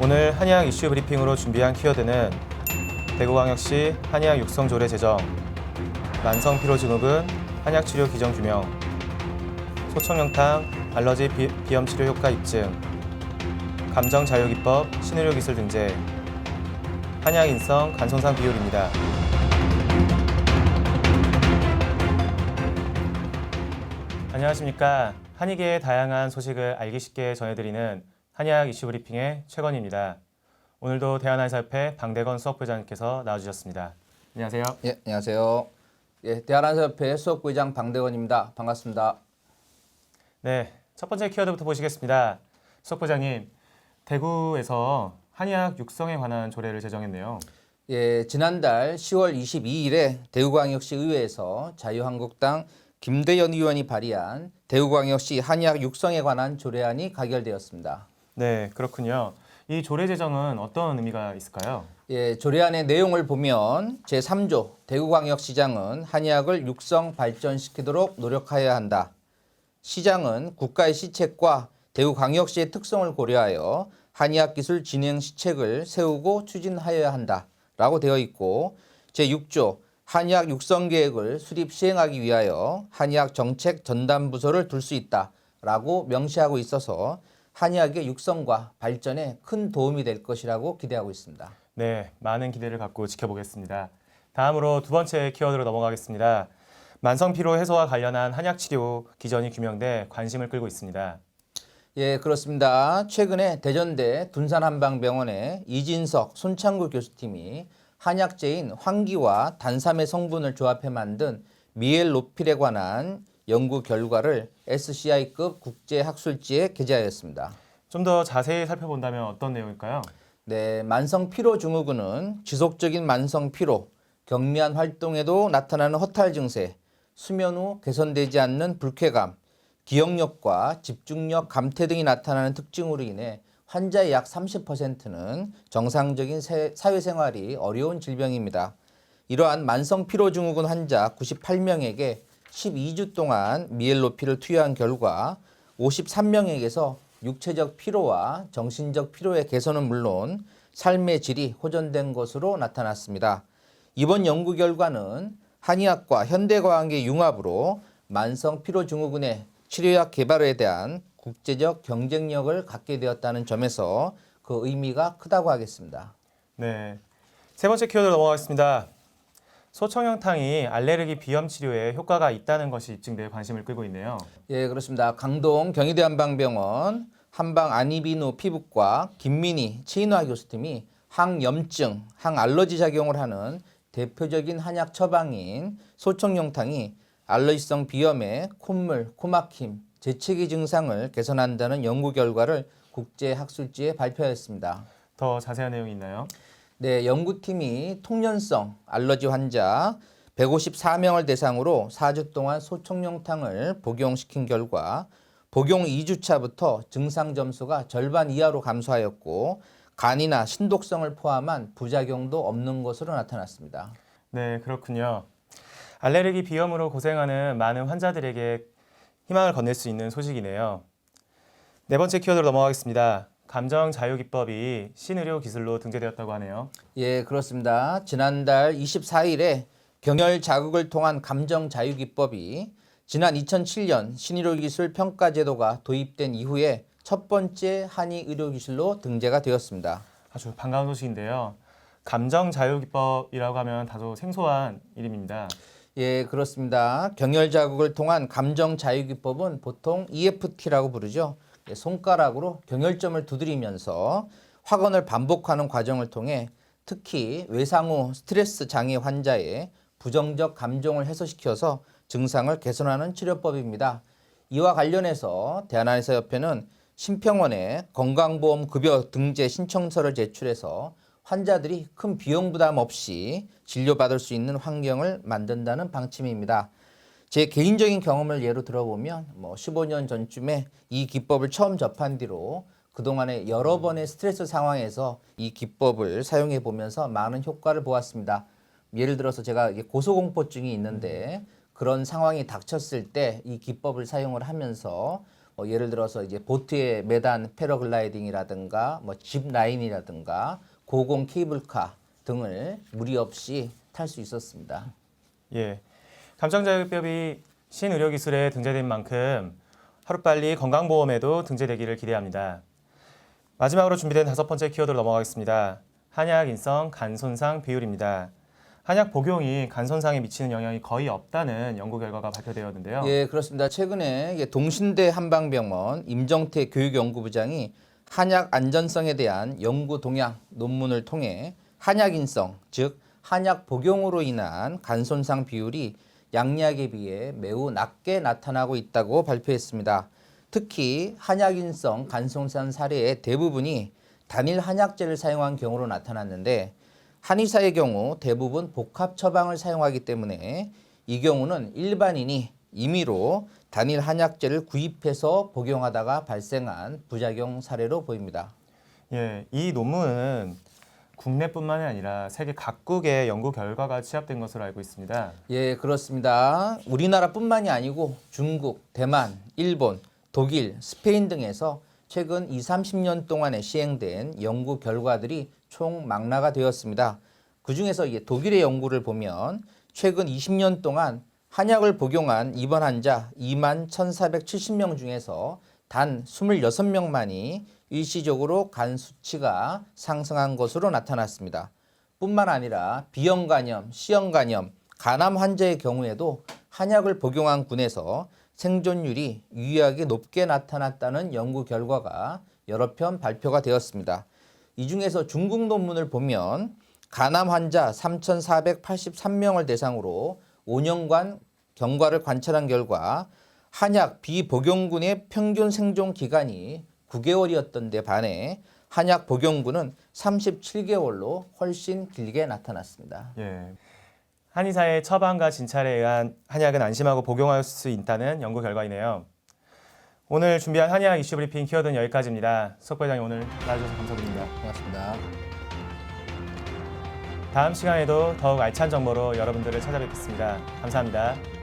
오늘 한의학 이슈 브리핑으로 준비한 키워드는 대구광역시 한의학 육성조례 제정, 만성피로증후군 한약치료 기정 규명, 소청영탕 알러지 비염치료 효과 입증, 감정자유기법 신의료기술 등재, 한약인성 간손상 비율입니다. 안녕하십니까. 한의계의 다양한 소식을 알기 쉽게 전해드리는 한의학 이슈 브리핑의 최건희입니다. 오늘도 대한한의사협회 방대건 수석부회장님께서 나와주셨습니다. 안녕하세요. 예, 안녕하세요. 예, 대한한의사협회 수석부회장 방대건입니다. 반갑습니다. 네, 첫 번째 키워드부터 보시겠습니다. 수석부회장님, 대구에서 한의학 육성에 관한 조례를 제정했네요. 예, 지난달 10월 22일에 대구광역시 의회에서 자유한국당 김대현 의원이 발의한 대구광역시 한의학 육성에 관한 조례안이 가결되었습니다. 네, 그렇군요. 이 조례 제정은 어떤 의미가 있을까요? 예, 조례안의 내용을 보면 제3조 대구광역시장은 한의학을 육성 발전시키도록 노력하여야 한다. 시장은 국가의 시책과 대구광역시의 특성을 고려하여 한의학 기술 진행 시책을 세우고 추진하여야 한다. 라고 되어 있고 제6조 한의학 육성 계획을 수립 시행하기 위하여 한의학 정책 전담 부서를 둘 수 있다. 라고 명시하고 있어서 한의학의 육성과 발전에 큰 도움이 될 것이라고 기대하고 있습니다. 네, 많은 기대를 갖고 지켜보겠습니다. 다음으로 두 번째 키워드로 넘어가겠습니다. 만성피로 해소와 관련한 한약치료 기전이 규명돼 관심을 끌고 있습니다. 예, 그렇습니다. 최근에 대전대 둔산한방병원의 이진석, 손창구 교수팀이 한약재인 황기와 단삼의 성분을 조합해 만든 미엘로필에 관한 연구 결과를 SCI급 국제학술지에 게재하였습니다. 좀 더 자세히 살펴본다면 어떤 내용일까요? 네, 만성피로증후군은 지속적인 만성피로, 경미한 활동에도 나타나는 허탈 증세, 수면 후 개선되지 않는 불쾌감, 기억력과 집중력 감퇴 등이 나타나는 특징으로 인해 환자의 약 30%는 정상적인 사회생활이 어려운 질병입니다. 이러한 만성피로증후군 환자 98명에게 12주 동안 미엘로필을 투여한 결과 53명에게서 육체적 피로와 정신적 피로의 개선은 물론 삶의 질이 호전된 것으로 나타났습니다. 이번 연구 결과는 한의학과 현대과학의 융합으로 만성피로증후군의 치료약 개발에 대한 국제적 경쟁력을 갖게 되었다는 점에서 그 의미가 크다고 하겠습니다. 네, 세 번째 키워드로 넘어가겠습니다. 소청영탕이 알레르기 비염 치료에 효과가 있다는 것이 입증돼 관심을 끌고 있네요. 예, 그렇습니다. 강동 경희대한방병원 한방안이비누 피부과 김민희 치인화 교수팀이 항염증, 항알러지 작용을 하는 대표적인 한약 처방인 소청영탕이 알러지성 비염의 콧물, 코막힘, 재채기 증상을 개선한다는 연구 결과를 국제학술지에 발표했습니다. 더 자세한 내용이 있나요? 네, 연구팀이 통연성 알러지 환자 154명을 대상으로 4주 동안 소청룡탕을 복용시킨 결과 복용 2주차부터 증상 점수가 절반 이하로 감소하였고 간이나 신독성을 포함한 부작용도 없는 것으로 나타났습니다. 네, 그렇군요. 알레르기 비염으로 고생하는 많은 환자들에게 희망을 건넬 수 있는 소식이네요. 네 번째 키워드로 넘어가겠습니다. 감정자유기법이 신의료 기술로 등재되었다고 하네요. 예, 그렇습니다. 지난달 24일에 경열 자극을 통한 감정자유기법이 지난 2007년 신의료기술 평가제도가 도입된 이후에 첫 번째 한의의료기술로 등재가 되었습니다. 아주 반가운 소식인데요. 감정자유기법이라고 하면 다소 생소한 이름입니다. 예, 그렇습니다. 경열 자극을 통한 감정자유기법은 보통 EFT라고 부르죠. 손가락으로 경혈점을 두드리면서 확언을 반복하는 과정을 통해 특히 외상 후 스트레스 장애 환자의 부정적 감정을 해소시켜서 증상을 개선하는 치료법입니다. 이와 관련해서 대한한의사협회는 심평원에 건강보험급여 등재 신청서를 제출해서 환자들이 큰 비용 부담 없이 진료받을 수 있는 환경을 만든다는 방침입니다. 제 개인적인 경험을 예로 들어보면 15년 전쯤에 이 기법을 처음 접한 뒤로 그동안에 여러 번의 스트레스 상황에서 이 기법을 사용해 보면서 많은 효과를 보았습니다. 예를 들어서 제가 고소공포증이 있는데 그런 상황이 닥쳤을 때 이 기법을 사용을 하면서 예를 들어서 이제 보트에 매단 패러글라이딩이라든가 뭐 짚라인이라든가 고공 케이블카 등을 무리 없이 탈 수 있었습니다. 예, 감정자유법이 신의료기술에 등재된 만큼 하루빨리 건강보험에도 등재되기를 기대합니다. 마지막으로 준비된 5번째 키워드로 넘어가겠습니다. 한약 인성 간 손상 비율입니다. 한약 복용이 간 손상에 미치는 영향이 거의 없다는 연구 결과가 발표되었는데요. 예, 그렇습니다. 최근에 동신대 한방병원 임정태 교육연구부장이 한약 안전성에 대한 연구 동향 논문을 통해 한약 인성, 즉 한약 복용으로 인한 간 손상 비율이 양약에 비해 매우 낮게 나타나고 있다고 발표했습니다. 특히 한약 인성 간 손상 사례의 대부분이 단일 한약제를 사용한 경우로 나타났는데 한의사의 경우 대부분 복합 처방을 사용하기 때문에 이 경우는 일반인이 임의로 단일 한약제를 구입해서 복용하다가 발생한 부작용 사례로 보입니다. 예, 이 논문은 국내뿐만이 아니라 세계 각국의 연구 결과가 취합된 것으로 알고 있습니다. 예, 그렇습니다. 우리나라뿐만이 아니고 중국, 대만, 일본, 독일, 스페인 등에서 최근 20, 30년 동안에 시행된 연구 결과들이 총 망라가 되었습니다. 그중에서 독일의 연구를 보면 최근 20년 동안 한약을 복용한 입원 환자 2만 1,470명 중에서 단 26명만이 일시적으로 간 수치가 상승한 것으로 나타났습니다. 뿐만 아니라 B형 간염, C형 간염, 간암 환자의 경우에도 한약을 복용한 군에서 생존율이 유의하게 높게 나타났다는 연구 결과가 여러 편 발표가 되었습니다. 이 중에서 중국 논문을 보면 간암 환자 3,483명을 대상으로 5년간 경과를 관찰한 결과 한약 비복용군의 평균 생존 기간이 9개월이었던 데 반해 한약 복용군은 37개월로 훨씬 길게 나타났습니다. 예, 한의사의 처방과 진찰에 의한 한약은 안심하고 복용할 수 있다는 연구 결과이네요. 오늘 준비한 한의학 이슈 브리핑 키워드는 여기까지입니다. 석 부회장님 오늘 나와주셔서 감사드립니다. 고맙습니다. 다음 시간에도 더욱 알찬 정보로 여러분들을 찾아뵙겠습니다. 감사합니다.